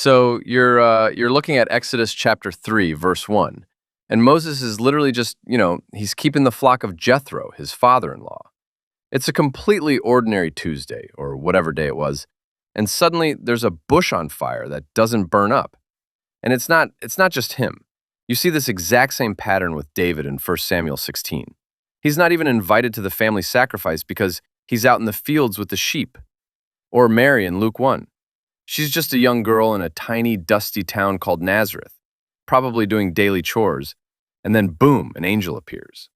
So you're looking at Exodus chapter 3, verse 1. And Moses is literally just, he's keeping the flock of Jethro, his father-in-law. It's a completely ordinary Tuesday or whatever day it was, and suddenly there's a bush on fire that doesn't burn up. And it's not just him. You see this exact same pattern with David in 1 Samuel 16. He's not even invited to the family sacrifice because he's out in the fields with the sheep. Or Mary in Luke 1. She's just a young girl in a tiny, dusty town called Nazareth, probably doing daily chores, and then boom, an angel appears.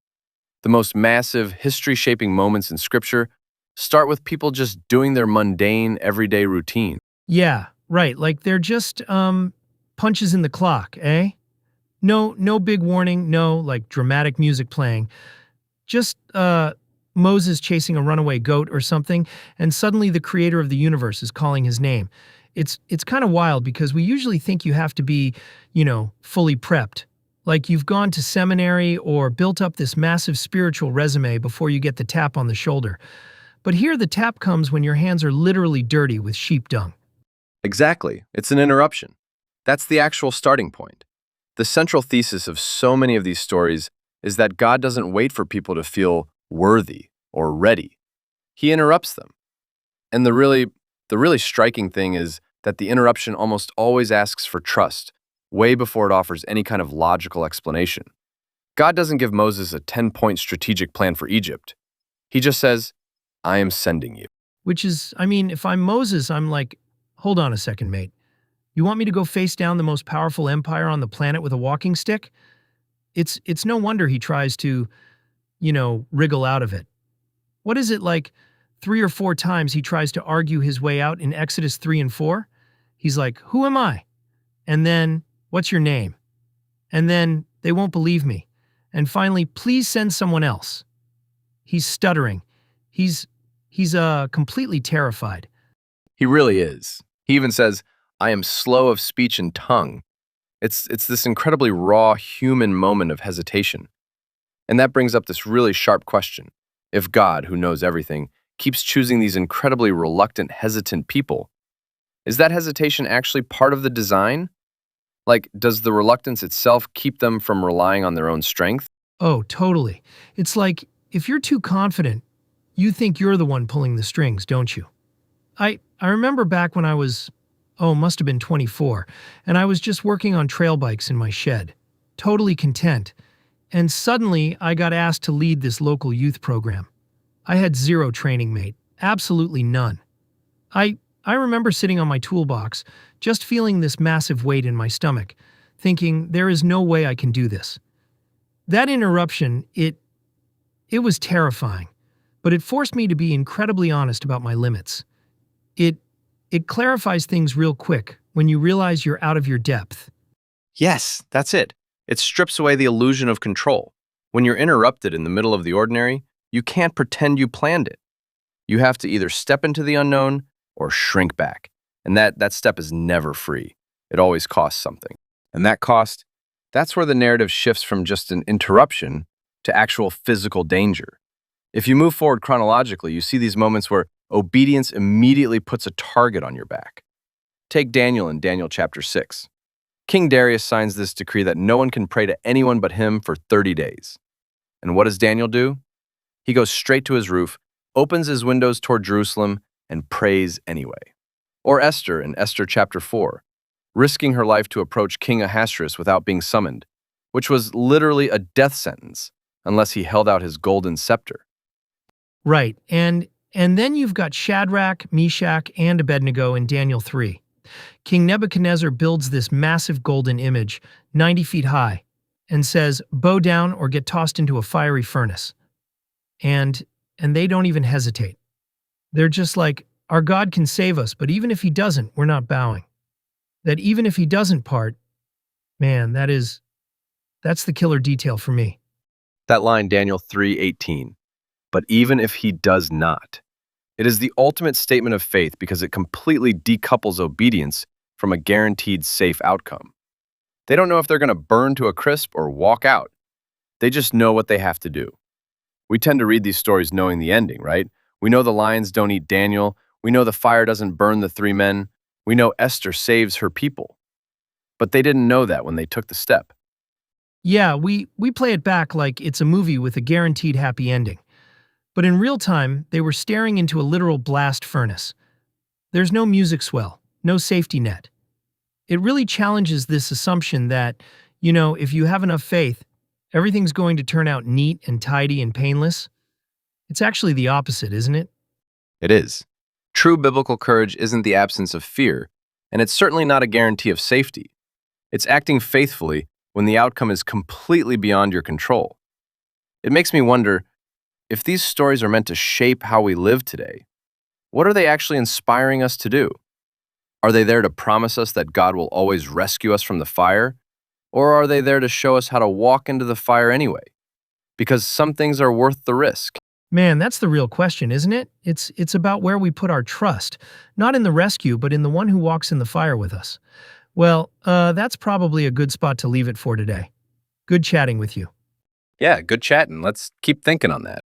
The most massive, history-shaping moments in Scripture start with people just doing their mundane, everyday routine. Yeah, right. Like they're just punches in the clock, eh? No big warning, no like dramatic music playing. Just Moses chasing a runaway goat or something, and suddenly the creator of the universe is calling his name. It's kind of wild because we usually think you have to be, fully prepped. Like you've gone to seminary or built up this massive spiritual resume before you get the tap on the shoulder. But here the tap comes when your hands are literally dirty with sheep dung. Exactly. It's an interruption. That's the actual starting point. The central thesis of so many of these stories is that God doesn't wait for people to feel worthy or ready. He interrupts them. And the really striking thing is that the interruption almost always asks for trust, way before it offers any kind of logical explanation. God doesn't give Moses a 10-point strategic plan for Egypt. He just says, I am sending you. Which is, I mean, if I'm Moses, I'm like, hold on a second, mate. You want me to go face down the most powerful empire on the planet with a walking stick? It's no wonder he tries to, wriggle out of it. What is it like 3 or 4 times he tries to argue his way out in Exodus 3 and 4? He's like, who am I? And then, what's your name? And then, they won't believe me. And finally, please send someone else. He's stuttering. He's completely terrified. He really is. He even says, I am slow of speech and tongue. It's this incredibly raw human moment of hesitation. And that brings up this really sharp question. If God, who knows everything, keeps choosing these incredibly reluctant, hesitant people, is that hesitation actually part of the design? Like, does the reluctance itself keep them from relying on their own strength? Oh, totally. It's like, if you're too confident, you think you're the one pulling the strings, don't you? I remember back when I was, must have been 24, and I was just working on trail bikes in my shed, totally content, and suddenly I got asked to lead this local youth program. I had zero training, mate, absolutely none. I remember sitting on my toolbox, just feeling this massive weight in my stomach, thinking there is no way I can do this. That interruption, it was terrifying, but it forced me to be incredibly honest about my limits. It clarifies things real quick when you realize you're out of your depth. Yes, that's it. It strips away the illusion of control. When you're interrupted in the middle of the ordinary, you can't pretend you planned it. You have to either step into the unknown or shrink back. And that step is never free. It always costs something. And that cost, that's where the narrative shifts from just an interruption to actual physical danger. If you move forward chronologically, you see these moments where obedience immediately puts a target on your back. Take Daniel in Daniel chapter 6. King Darius signs this decree that no one can pray to anyone but him for 30 days. And what does Daniel do? He goes straight to his roof, opens his windows toward Jerusalem, and prays anyway. Or Esther in Esther chapter 4, risking her life to approach King Ahasuerus without being summoned, which was literally a death sentence unless he held out his golden scepter. Right, and then you've got Shadrach, Meshach, and Abednego in Daniel 3. King Nebuchadnezzar builds this massive golden image, 90 feet high, and says, bow down or get tossed into a fiery furnace. And they don't even hesitate. They're just like, our God can save us, but even if he doesn't, we're not bowing. That even if he doesn't part, man, that's the killer detail for me. That line, Daniel 3:18. But even if he does not. It is the ultimate statement of faith because it completely decouples obedience from a guaranteed safe outcome. They don't know if they're going to burn to a crisp or walk out. They just know what they have to do. We tend to read these stories knowing the ending, right? We know the lions don't eat Daniel. We know the fire doesn't burn the 3 men. We know Esther saves her people, but they didn't know that when they took the step. Yeah, we play it back like it's a movie with a guaranteed happy ending. But in real time, they were staring into a literal blast furnace. There's no music swell, no safety net. It really challenges this assumption that, if you have enough faith, everything's going to turn out neat and tidy and painless. It's actually the opposite, isn't it? It is. True biblical courage isn't the absence of fear, and it's certainly not a guarantee of safety. It's acting faithfully when the outcome is completely beyond your control. It makes me wonder, if these stories are meant to shape how we live today, what are they actually inspiring us to do? Are they there to promise us that God will always rescue us from the fire? Or are they there to show us how to walk into the fire anyway? Because some things are worth the risk. Man, that's the real question, isn't it? It's about where we put our trust, not in the rescue, but in the one who walks in the fire with us. Well, that's probably a good spot to leave it for today. Good chatting with you. Yeah, good chatting. Let's keep thinking on that.